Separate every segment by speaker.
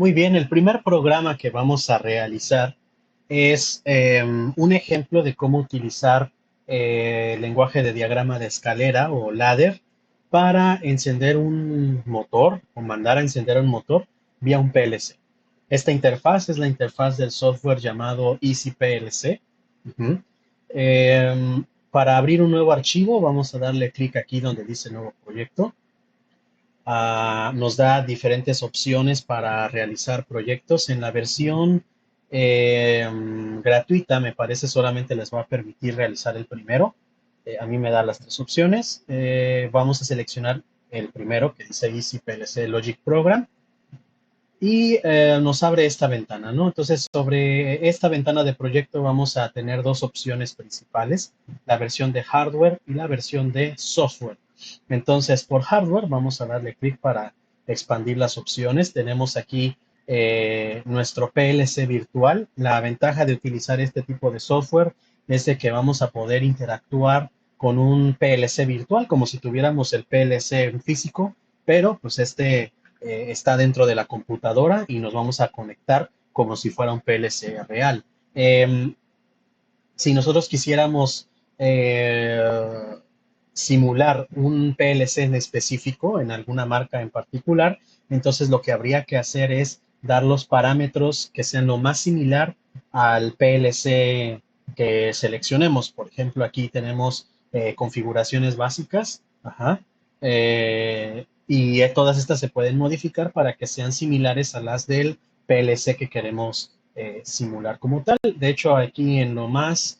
Speaker 1: Muy bien, el primer programa que vamos a realizar es un ejemplo de cómo utilizar el lenguaje de diagrama de escalera o ladder para encender un motor o mandar a encender un motor vía un PLC. Esta interfaz es la interfaz del software llamado EasyPLC. Ujú. Para abrir un nuevo archivo, vamos a darle clic aquí donde dice nuevo proyecto. Nos da diferentes opciones para realizar proyectos. En la versión gratuita, me parece, solamente les va a permitir realizar el primero. A mí me da las tres opciones. Vamos a seleccionar el primero que dice Easy PLC Logic Program y nos abre esta ventana, ¿no? Entonces, sobre esta ventana de proyecto vamos a tener dos opciones principales, la versión de hardware y la versión de software. Entonces, por hardware vamos a darle clic para expandir las opciones. Tenemos aquí nuestro PLC virtual. La ventaja de utilizar este tipo de software es de que vamos a poder interactuar con un PLC virtual como si tuviéramos el PLC físico, pero pues está dentro de la computadora y nos vamos a conectar como si fuera un PLC real. Eh, si nosotros quisiéramos simular un PLC en específico, en alguna marca en particular, entonces lo que habría que hacer es dar los parámetros que sean lo más similar al PLC que seleccionemos. Por ejemplo, aquí tenemos configuraciones básicas, ajá, y todas estas se pueden modificar para que sean similares a las del PLC que queremos simular como tal. De hecho, aquí en lo más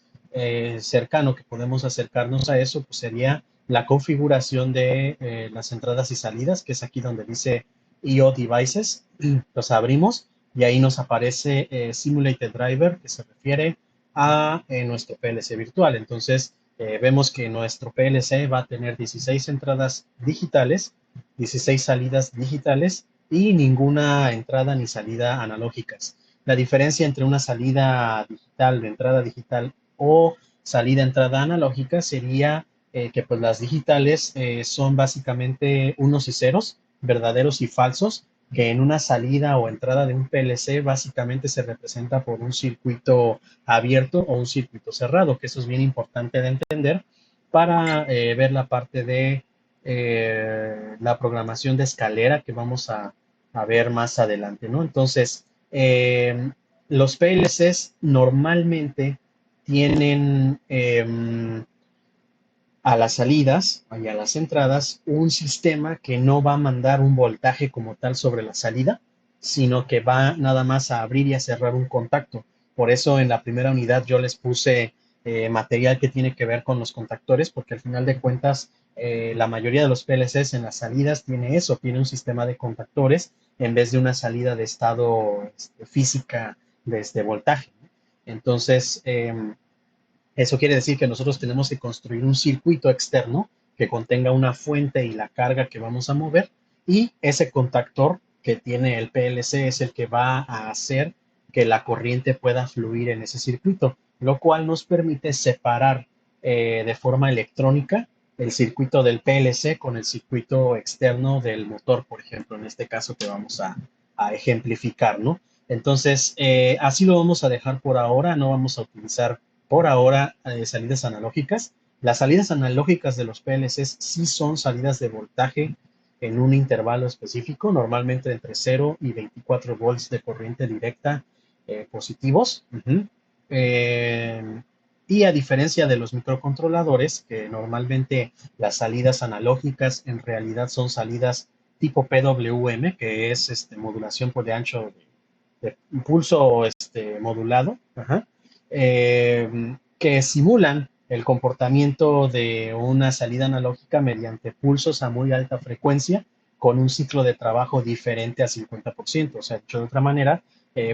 Speaker 1: cercano que podemos acercarnos a eso, pues sería la configuración de las entradas y salidas, que es aquí donde dice IO Devices. Los abrimos y ahí nos aparece Simulated Driver, que se refiere a nuestro PLC virtual. Entonces, vemos que nuestro PLC va a tener 16 entradas digitales, 16 salidas digitales y ninguna entrada ni salida analógicas. La diferencia entre una salida digital, de entrada digital o salida entrada analógica sería que pues las digitales son básicamente unos y ceros, verdaderos y falsos, que en una salida o entrada de un PLC básicamente se representa por un circuito abierto o un circuito cerrado, que eso es bien importante de entender para ver la parte de la programación de escalera que vamos a ver más adelante, ¿no? Entonces, los PLCs normalmente tienen a las salidas y a las entradas un sistema que no va a mandar un voltaje como tal sobre la salida, sino que va nada más a abrir y a cerrar un contacto. Por eso en la primera unidad yo les puse material que tiene que ver con los contactores, porque al final de cuentas la mayoría de los PLCs en las salidas tiene eso, tiene un sistema de contactores en vez de una salida de estado física desde voltaje. Entonces, eso quiere decir que nosotros tenemos que construir un circuito externo que contenga una fuente y la carga que vamos a mover, y ese contactor que tiene el PLC es el que va a hacer que la corriente pueda fluir en ese circuito, lo cual nos permite separar de forma electrónica el circuito del PLC con el circuito externo del motor, por ejemplo, en este caso que vamos a ejemplificar, ¿no? Entonces, así lo vamos a dejar por ahora, no vamos a utilizar por ahora salidas analógicas. Las salidas analógicas de los PLCs sí son salidas de voltaje en un intervalo específico, normalmente entre 0 y 24 volts de corriente directa positivos. Y a diferencia de los microcontroladores, que normalmente las salidas analógicas en realidad son salidas tipo PWM, que es modulación por de ancho de impulso modulado. Ajá, que simulan el comportamiento de una salida analógica mediante pulsos a muy alta frecuencia con un ciclo de trabajo diferente a 50%. O sea, dicho de otra manera,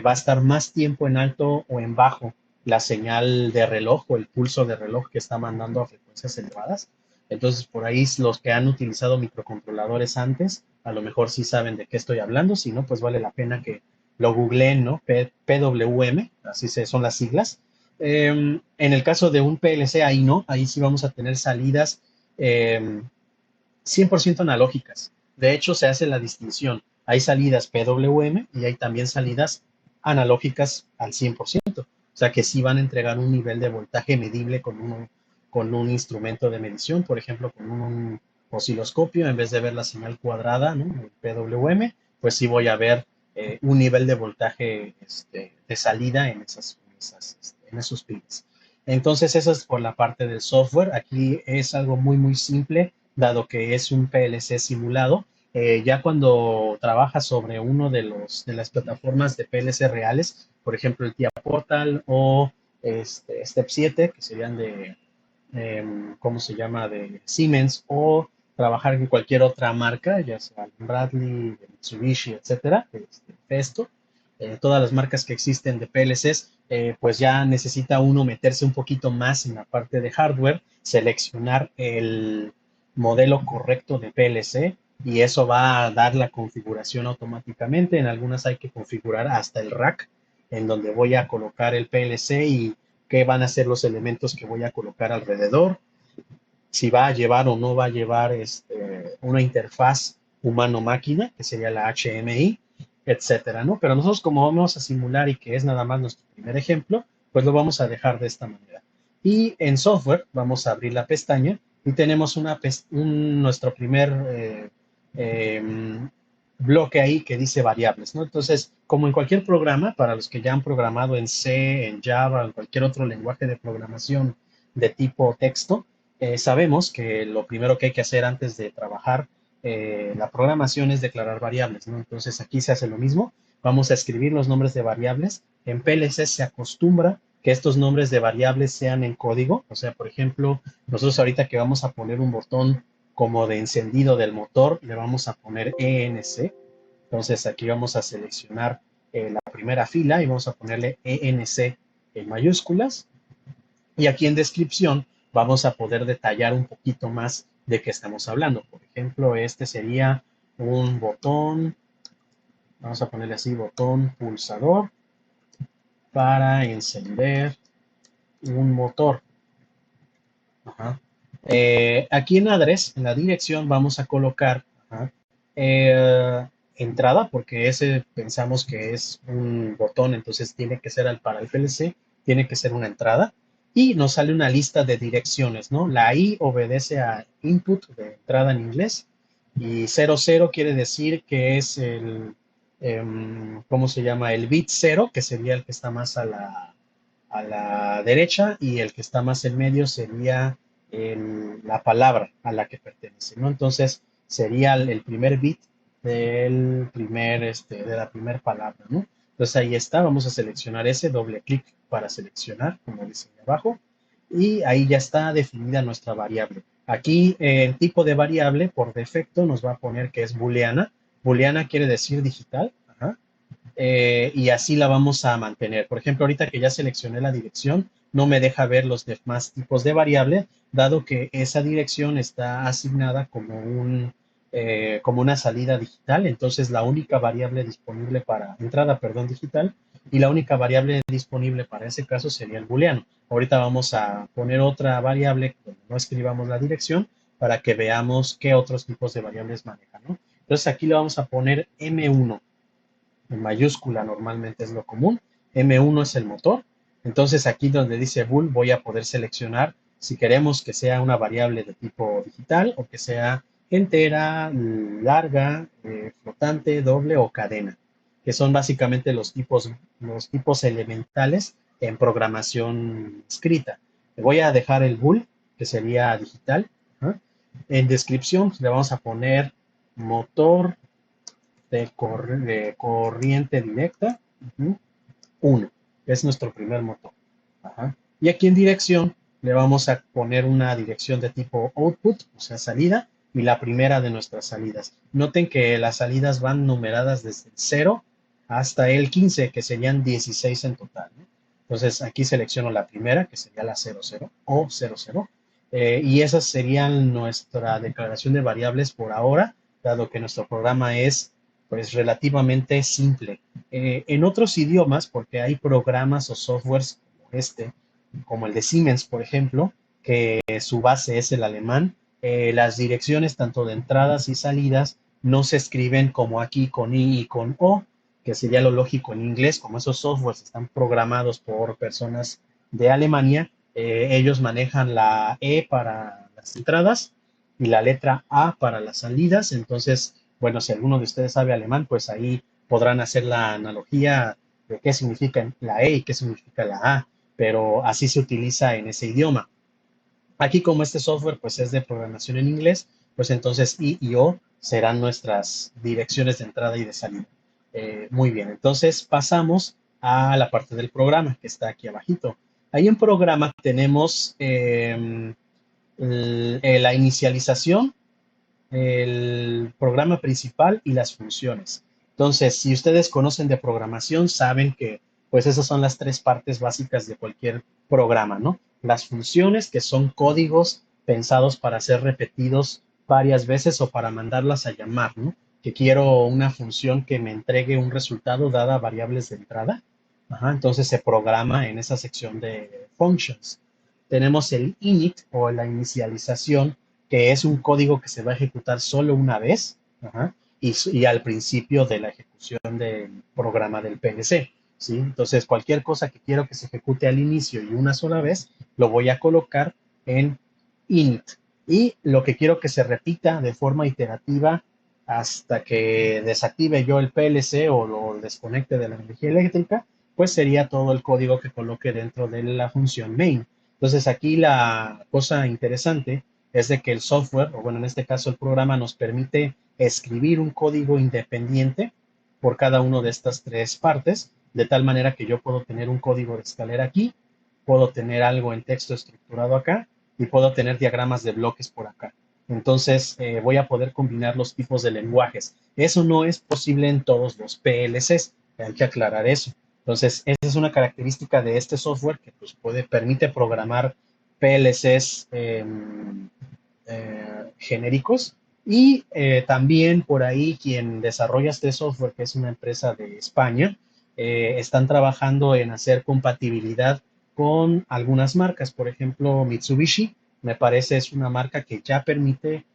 Speaker 1: va a estar más tiempo en alto o en bajo la señal de reloj o el pulso de reloj que está mandando a frecuencias elevadas. Entonces, por ahí los que han utilizado microcontroladores antes, a lo mejor sí saben de qué estoy hablando, si no, pues vale la pena que lo googleen, ¿no? PWM, así son las siglas. En el caso de un PLC, ahí no, ahí sí vamos a tener salidas 100% analógicas. De hecho, se hace la distinción. Hay salidas PWM y hay también salidas analógicas al 100%. O sea que sí van a entregar un nivel de voltaje medible con un instrumento de medición, por ejemplo, con un osciloscopio, en vez de ver la señal cuadrada, ¿no? El PWM, pues sí voy a ver un nivel de voltaje de salida en esos pines. Entonces, eso es por la parte del software. Aquí es algo muy, muy simple, dado que es un PLC simulado. Ya cuando trabajas sobre uno de las plataformas de PLC reales, por ejemplo, el TIA Portal o Step 7, que serían ¿cómo se llama?, de Siemens, o trabajar en cualquier otra marca, ya sea Bradley, Mitsubishi, etcétera, Festo, todas las marcas que existen de PLCs, pues ya necesita uno meterse un poquito más en la parte de hardware, seleccionar el modelo correcto de PLC y eso va a dar la configuración automáticamente. En algunas hay que configurar hasta el rack en donde voy a colocar el PLC y qué van a ser los elementos que voy a colocar alrededor, si va a llevar o no va a llevar una interfaz humano-máquina, que sería la HMI, etcétera, ¿no? Pero nosotros como vamos a simular y que es nada más nuestro primer ejemplo, pues lo vamos a dejar de esta manera. Y en software vamos a abrir la pestaña y tenemos nuestro primer bloque ahí que dice variables, ¿no? Entonces, como en cualquier programa, para los que ya han programado en C, en Java o en cualquier otro lenguaje de programación de tipo texto, sabemos que lo primero que hay que hacer antes de trabajar la programación es declarar variables, ¿no? Entonces aquí se hace lo mismo. Vamos a escribir los nombres de variables. En PLC se acostumbra que estos nombres de variables sean en código. O sea, por ejemplo, nosotros ahorita que vamos a poner un botón como de encendido del motor, le vamos a poner ENC. Entonces aquí vamos a seleccionar la primera fila y vamos a ponerle ENC en mayúsculas. Y aquí en descripción vamos a poder detallar un poquito más de qué estamos hablando. Por ejemplo, este sería un botón, vamos a ponerle así, botón pulsador para encender un motor. Ajá. Aquí en address, en la dirección, vamos a colocar ajá, entrada, porque ese pensamos que es un botón, entonces tiene que ser para el PLC, tiene que ser una entrada. Y nos sale una lista de direcciones, ¿no? La I obedece a input de entrada en inglés y 00 quiere decir que es ¿cómo se llama? El bit 0, que sería el que está más a la derecha y el que está más en medio sería la palabra a la que pertenece, ¿no? Entonces sería el primer bit de la primera palabra, ¿no? Entonces ahí está, vamos a seleccionar ese, doble clic para seleccionar, como dice ahí abajo, y ahí ya está definida nuestra variable. Aquí el tipo de variable por defecto nos va a poner que es booleana. Booleana quiere decir digital, ajá, y así la vamos a mantener. Por ejemplo, ahorita que ya seleccioné la dirección, no me deja ver los demás tipos de variable, dado que esa dirección está asignada como una salida digital. Entonces, la única variable disponible para entrada, perdón, digital, y la única variable disponible para ese caso sería el booleano. Ahorita vamos a poner otra variable donde no escribamos la dirección para que veamos qué otros tipos de variables manejan, ¿no? Entonces, aquí le vamos a poner M1 en mayúscula normalmente es lo común. M1 es el motor. Entonces aquí donde dice bool voy a poder seleccionar si queremos que sea una variable de tipo digital o que sea entera, larga, flotante, doble o cadena, que son básicamente los tipos elementales en programación escrita. Le voy a dejar el bool, que sería digital. ¿No? En descripción pues, le vamos a poner motor de corriente directa, 1, es nuestro primer motor. Ajá. Y aquí en dirección le vamos a poner una dirección de tipo output, o sea, salida, y la primera de nuestras salidas. Noten que las salidas van numeradas desde el 0 hasta el 15, que serían 16 en total, ¿no? Entonces aquí selecciono la primera, que sería la 00 o 00, y esa sería nuestra declaración de variables por ahora, dado que nuestro programa es pues relativamente simple. En otros idiomas, porque hay programas o softwares como el de Siemens, por ejemplo, que su base es el alemán, las direcciones tanto de entradas y salidas no se escriben como aquí con I y con O, que sería lo lógico en inglés, como esos softwares están programados por personas de Alemania, ellos manejan la E para las entradas y la letra A para las salidas. Entonces, bueno, si alguno de ustedes sabe alemán, pues ahí podrán hacer la analogía de qué significa la E y qué significa la A, pero así se utiliza en ese idioma. Aquí como este software pues es de programación en inglés, pues entonces I y O serán nuestras direcciones de entrada y de salida. Muy bien, entonces pasamos a la parte del programa que está aquí abajito. Ahí en programa tenemos la inicialización, el programa principal y las funciones. Entonces, si ustedes conocen de programación, saben que pues esas son las tres partes básicas de cualquier programa, ¿no? Las funciones, que son códigos pensados para ser repetidos varias veces o para mandarlas a llamar, ¿no? Que quiero una función que me entregue un resultado dada variables de entrada. Ajá, entonces se programa en esa sección de functions. Tenemos el init o la inicialización, que es un código que se va a ejecutar solo una vez, ajá, y al principio de la ejecución del programa del PLC, ¿sí? Entonces, cualquier cosa que quiero que se ejecute al inicio y una sola vez, lo voy a colocar en init. Y lo que quiero que se repita de forma iterativa hasta que desactive yo el PLC o lo desconecte de la energía eléctrica, pues sería todo el código que coloque dentro de la función main. Entonces, aquí la cosa interesante es de que el software, o bueno, en este caso el programa, nos permite escribir un código independiente por cada una de estas tres partes, de tal manera que yo puedo tener un código de escalera aquí, puedo tener algo en texto estructurado acá y puedo tener diagramas de bloques por acá. Entonces voy a poder combinar los tipos de lenguajes. Eso no es posible en todos los PLCs, hay que aclarar eso. Entonces, esa es una característica de este software que pues, permite programar PLCs genéricos. Y también por ahí quien desarrolla este software, que es una empresa de España, están trabajando en hacer compatibilidad con algunas marcas. Por ejemplo, Mitsubishi, me parece, es una marca que ya permite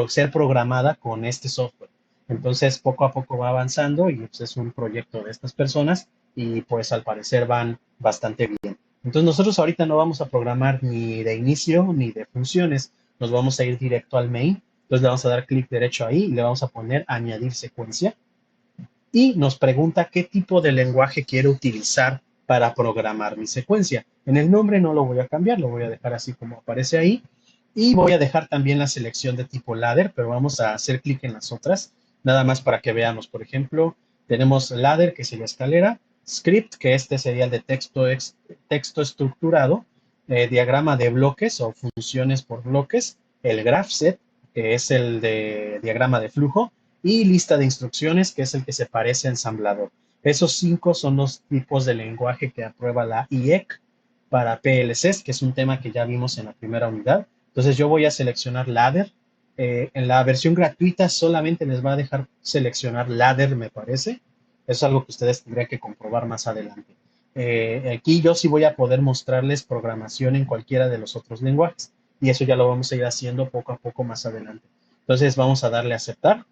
Speaker 1: ser programada con este software. Entonces, poco a poco va avanzando y pues, es un proyecto de estas personas y pues al parecer van bastante bien. Entonces, nosotros ahorita no vamos a programar ni de inicio ni de funciones, nos vamos a ir directo al main. Entonces le vamos a dar clic derecho ahí y le vamos a poner añadir secuencia y nos pregunta qué tipo de lenguaje quiero utilizar para programar mi secuencia. En el nombre no lo voy a cambiar, lo voy a dejar así como aparece ahí y voy a dejar también la selección de tipo ladder, pero vamos a hacer clic en las otras, nada más para que veamos. Por ejemplo, tenemos ladder, que sería escalera, script, que este sería el de texto estructurado, diagrama de bloques o funciones por bloques, el graph set, que es el de diagrama de flujo, y lista de instrucciones, que es el que se parece a ensamblador. Esos 5 son los tipos de lenguaje que aprueba la IEC para PLCs, que es un tema que ya vimos en la primera unidad. Entonces yo voy a seleccionar ladder. En la versión gratuita solamente les va a dejar seleccionar ladder, me parece. Eso es algo que ustedes tendrían que comprobar más adelante. Aquí yo sí voy a poder mostrarles programación en cualquiera de los otros lenguajes. Y eso ya lo vamos a ir haciendo poco a poco más adelante. Entonces vamos a darle a aceptar.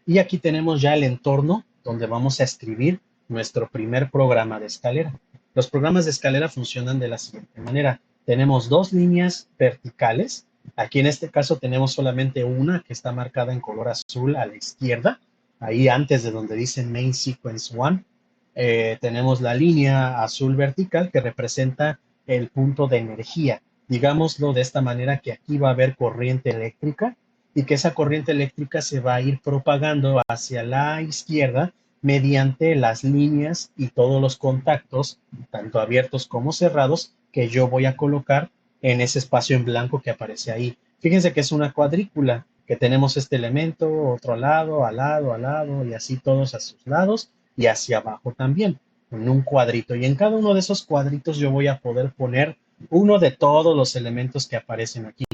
Speaker 1: Y aquí tenemos ya el entorno donde vamos a escribir nuestro primer programa de escalera. Los programas de escalera funcionan de la siguiente manera. Tenemos dos líneas verticales. Aquí en este caso tenemos solamente una que está marcada en color azul a la izquierda, ahí antes de donde dice Main Sequence 1. Tenemos la línea azul vertical que representa el punto de energía. Digámoslo de esta manera, que aquí va a haber corriente eléctrica y que esa corriente eléctrica se va a ir propagando hacia la izquierda mediante las líneas y todos los contactos, tanto abiertos como cerrados, que yo voy a colocar en ese espacio en blanco que aparece ahí. Fíjense que es una cuadrícula, que tenemos este elemento, otro lado, al lado, al lado, y así todos a sus lados y hacia abajo también, en un cuadrito. Y en cada uno de esos cuadritos yo voy a poder poner uno de todos los elementos que aparecen aquí,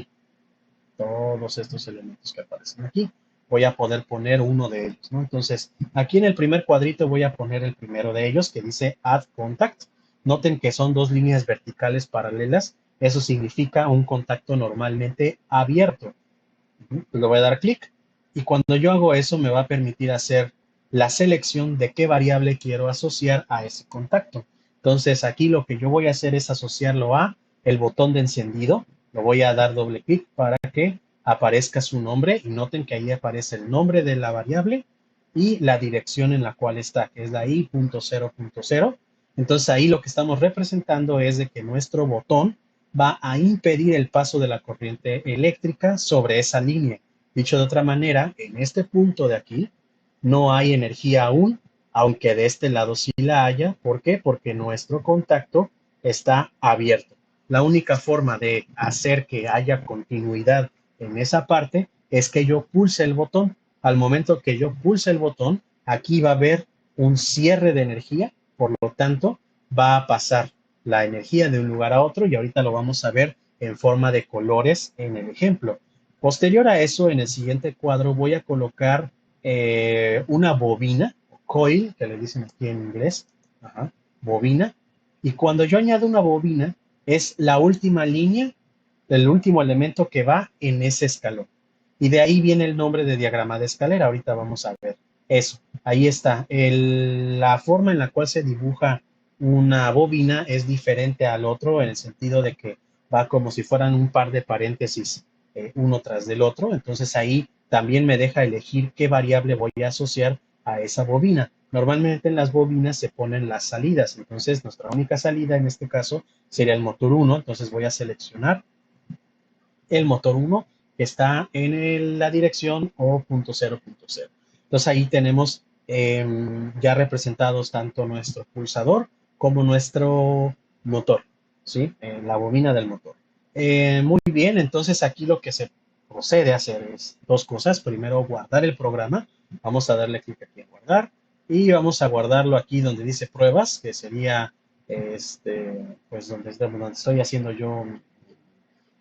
Speaker 1: todos estos elementos que aparecen aquí. Voy a poder poner uno de ellos, ¿no? Entonces, aquí en el primer cuadrito voy a poner el primero de ellos, que dice Add Contact. Noten que son dos líneas verticales paralelas. Eso significa un contacto normalmente abierto. Pues le voy a dar clic Y cuando yo hago eso, me va a permitir hacer la selección de qué variable quiero asociar a ese contacto. Entonces, aquí lo que yo voy a hacer es asociarlo a el botón de encendido. Lo voy a dar doble clic para que aparezca su nombre y noten que ahí aparece el nombre de la variable y la dirección en la cual está, que es la i.0.0. Entonces ahí lo que estamos representando es de que nuestro botón va a impedir el paso de la corriente eléctrica sobre esa línea. Dicho de otra manera, en este punto de aquí no hay energía aún, aunque de este lado sí la haya. ¿Por qué? Porque nuestro contacto está abierto. La única forma de hacer que haya continuidad en esa parte es que yo pulse el botón. Al momento que yo pulse el botón, aquí va a haber un cierre de energía, por lo tanto, va a pasar la energía de un lugar a otro y ahorita lo vamos a ver en forma de colores en el ejemplo. Posterior a eso, en el siguiente cuadro voy a colocar una bobina, coil, que le dicen aquí en inglés, ajá, bobina, y cuando yo añado una bobina, es la última línea, el último elemento que va en ese escalón. Y de ahí viene el nombre de diagrama de escalera. Ahorita vamos a ver eso. Ahí está. La forma en la cual se dibuja una bobina es diferente al otro en el sentido de que va como si fueran un par de paréntesis uno tras del otro. Entonces ahí también me deja elegir qué variable voy a asociar a esa bobina. Normalmente en las bobinas se ponen las salidas. Entonces nuestra única salida en este caso sería el motor 1. Entonces voy a seleccionar el motor 1 que está en la dirección O.0.0. Entonces ahí tenemos ya representados tanto nuestro pulsador como nuestro motor, ¿sí? La bobina del motor. Muy bien, entonces aquí lo que se procede a hacer es dos cosas. Primero, guardar el programa. Vamos a darle clic aquí en guardar y vamos a guardarlo aquí donde dice pruebas, que sería pues donde estoy haciendo yo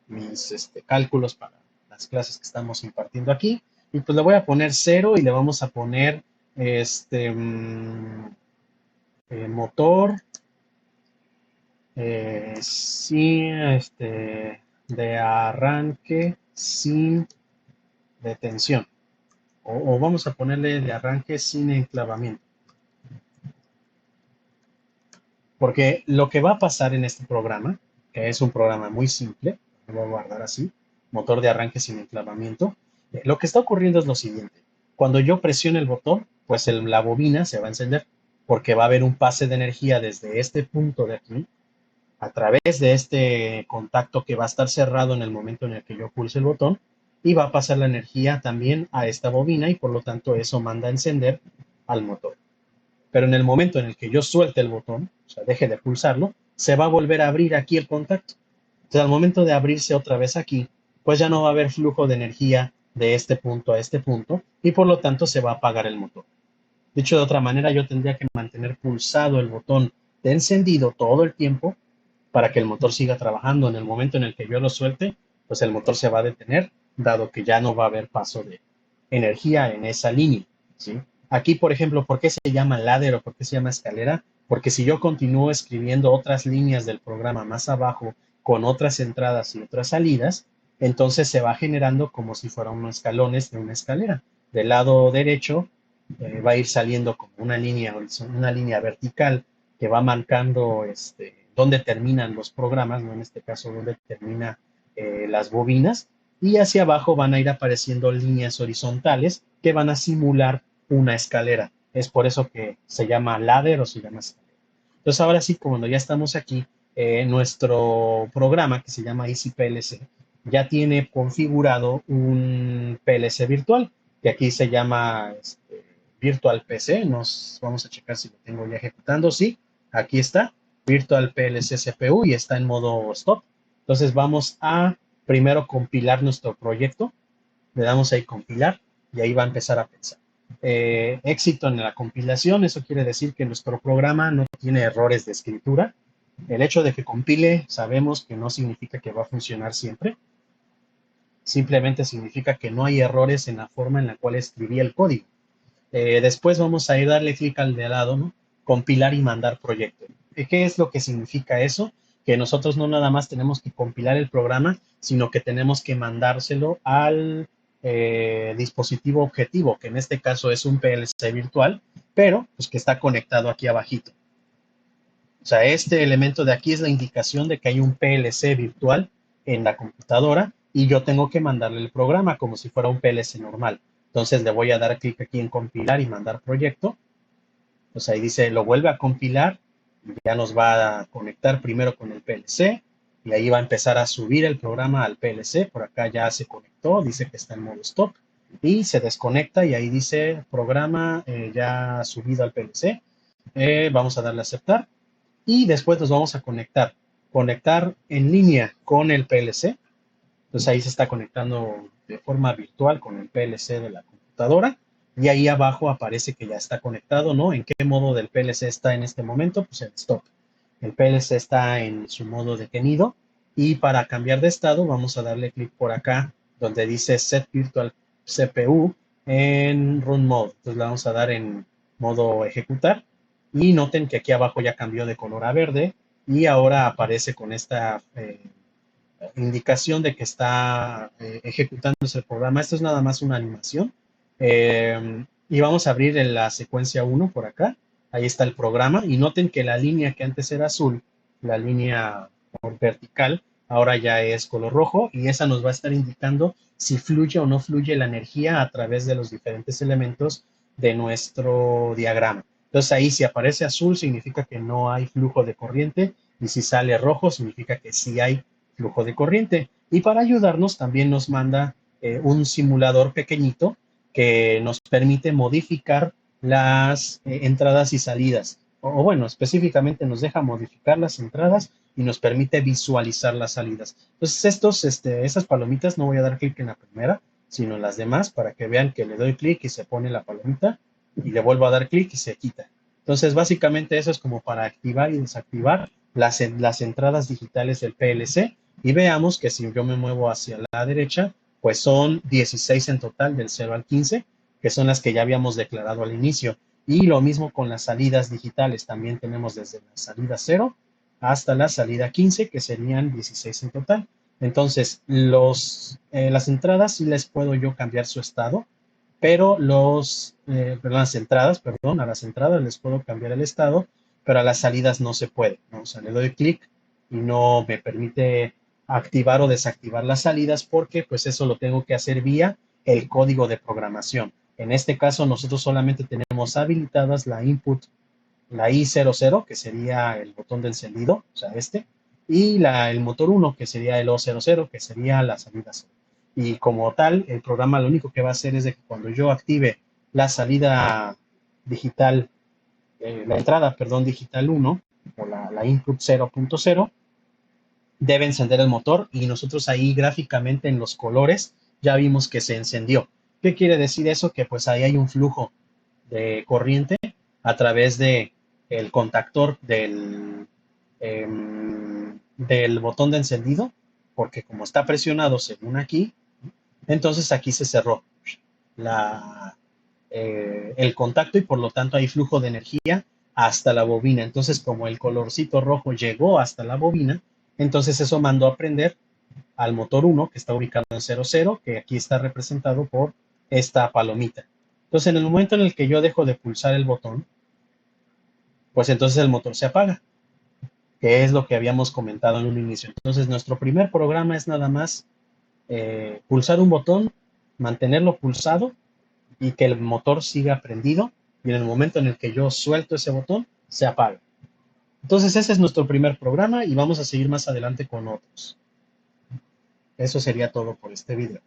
Speaker 1: mis cálculos para las clases que estamos impartiendo aquí. Y pues le voy a poner 0 y le vamos a poner este motor sin de arranque sin detención. O vamos a ponerle de arranque sin enclavamiento. Porque lo que va a pasar en este programa, que es un programa muy simple, lo voy a guardar así, motor de arranque sin enclavamiento, lo que está ocurriendo es lo siguiente. Cuando yo presiono el botón, pues la bobina se va a encender porque va a haber un pase de energía desde este punto de aquí a través de este contacto que va a estar cerrado en el momento en el que yo pulse el botón y va a pasar la energía también a esta bobina y por lo tanto eso manda a encender al motor. Pero en el momento en el que yo suelte el botón, o sea, deje de pulsarlo, se va a volver a abrir aquí el contacto. Entonces, al momento de abrirse otra vez aquí, pues ya no va a haber flujo de energía de este punto a este punto y por lo tanto se va a apagar el motor. Dicho de otra manera, yo tendría que mantener pulsado el botón de encendido todo el tiempo para que el motor siga trabajando. En el momento en el que yo lo suelte, pues el motor se va a detener, dado que ya no va a haber paso de energía en esa línea, ¿sí? Aquí, por ejemplo, ¿por qué se llama ladder o por qué se llama escalera? Porque si yo continúo escribiendo otras líneas del programa más abajo con otras entradas y otras salidas, entonces se va generando como si fueran unos escalones de una escalera. Del lado derecho va a ir saliendo como una línea vertical que va marcando dónde terminan los programas, ¿no? En este caso, dónde terminan las bobinas, y hacia abajo van a ir apareciendo líneas horizontales que van a simular una escalera. Es por eso que se llama ladder o se llama escalera. Entonces, ahora sí, cuando ya estamos aquí, nuestro programa que se llama Easy PLC ya tiene configurado un PLC virtual, que aquí se llama Virtual PC. Nos vamos a checar si lo tengo ya ejecutando. Sí, aquí está, Virtual PLC CPU y está en modo stop. Entonces vamos a primero compilar nuestro proyecto. Le damos ahí compilar y ahí va a empezar a pensar. Éxito en la compilación, eso quiere decir que nuestro programa no tiene errores de escritura. El hecho de que compile sabemos que no significa que va a funcionar siempre. Simplemente significa que no hay errores en la forma en la cual escribí el código. Después vamos a ir a darle clic al de al lado, ¿no? Compilar y mandar proyecto. ¿Qué es lo que significa eso? Que nosotros no nada más tenemos que compilar el programa, sino que tenemos que mandárselo al dispositivo objetivo, que en este caso es un PLC virtual, pero pues que está conectado aquí abajito. O sea, este elemento de aquí es la indicación de que hay un PLC virtual en la computadora y yo tengo que mandarle el programa como si fuera un PLC normal. Entonces le voy a dar clic aquí en compilar y mandar proyecto. Pues ahí dice, lo vuelve a compilar, ya nos va a conectar primero con el PLC y ahí va a empezar a subir el programa al PLC. Por acá ya se conectó, dice que está en modo stop y se desconecta y ahí dice programa ya subido al PLC. Vamos a darle a aceptar y después nos vamos a conectar en línea con el PLC. Entonces ahí se está conectando de forma virtual con el PLC de la computadora y ahí abajo aparece que ya está conectado, ¿no? ¿En qué modo del PLC está en este momento? Pues en stop. El PLC está en su modo detenido y para cambiar de estado vamos a darle clic por acá donde dice Set Virtual CPU en Run Mode. Entonces le vamos a dar en modo ejecutar y noten que aquí abajo ya cambió de color a verde y ahora aparece con esta indicación de que está ejecutándose el programa. Esto es nada más una animación. Y vamos a abrir en la secuencia 1 por acá. Ahí está el programa. Y noten que la línea que antes era azul, la línea vertical, ahora ya es color rojo. Y esa nos va a estar indicando si fluye o no fluye la energía a través de los diferentes elementos de nuestro diagrama. Entonces ahí si aparece azul significa que no hay flujo de corriente y si sale rojo significa que sí hay flujo de corriente. Y para ayudarnos también nos manda un simulador pequeñito que nos permite modificar las entradas y salidas. O bueno, específicamente nos deja modificar las entradas y nos permite visualizar las salidas. Entonces esas palomitas no voy a dar clic en la primera, sino en las demás para que vean que le doy clic y se pone la palomita y le vuelvo a dar clic y se quita. Entonces básicamente eso es como para activar y desactivar las entradas digitales del PLC y veamos que si yo me muevo hacia la derecha, pues son 16 en total del 0 al 15, que son las que ya habíamos declarado al inicio. Y lo mismo con las salidas digitales, también tenemos desde la salida 0 hasta la salida 15, que serían 16 en total. Entonces, las entradas sí les puedo yo cambiar su estado, pero a las entradas les puedo cambiar el estado, pero a las salidas no se puede, ¿no? O sea, le doy clic y no me permite activar o desactivar las salidas porque pues eso lo tengo que hacer vía el código de programación. En este caso nosotros solamente tenemos habilitadas la input, la I00, que sería el botón de encendido, o sea, y el motor 1, que sería el O00, que sería la salida 0. Y como tal, el programa lo único que va a hacer es de que cuando yo active la salida digital, la entrada, perdón, digital 1, o la input 0.0, debe encender el motor y nosotros ahí gráficamente en los colores ya vimos que se encendió. ¿Qué quiere decir eso? Que pues ahí hay un flujo de corriente a través de el contactor del botón de encendido, porque como está presionado según aquí, entonces aquí se cerró el contacto y por lo tanto hay flujo de energía hasta la bobina. Entonces como el colorcito rojo llegó hasta la bobina, entonces eso mandó a prender al motor 1 que está ubicado en 00, que aquí está representado por esta palomita. Entonces en el momento en el que yo dejo de pulsar el botón, pues entonces el motor se apaga, que es lo que habíamos comentado en un inicio. Entonces nuestro primer programa es nada más pulsar un botón, mantenerlo pulsado y que el motor siga prendido y en el momento en el que yo suelto ese botón, se apaga. Entonces ese es nuestro primer programa y vamos a seguir más adelante con otros. Eso sería todo por este video.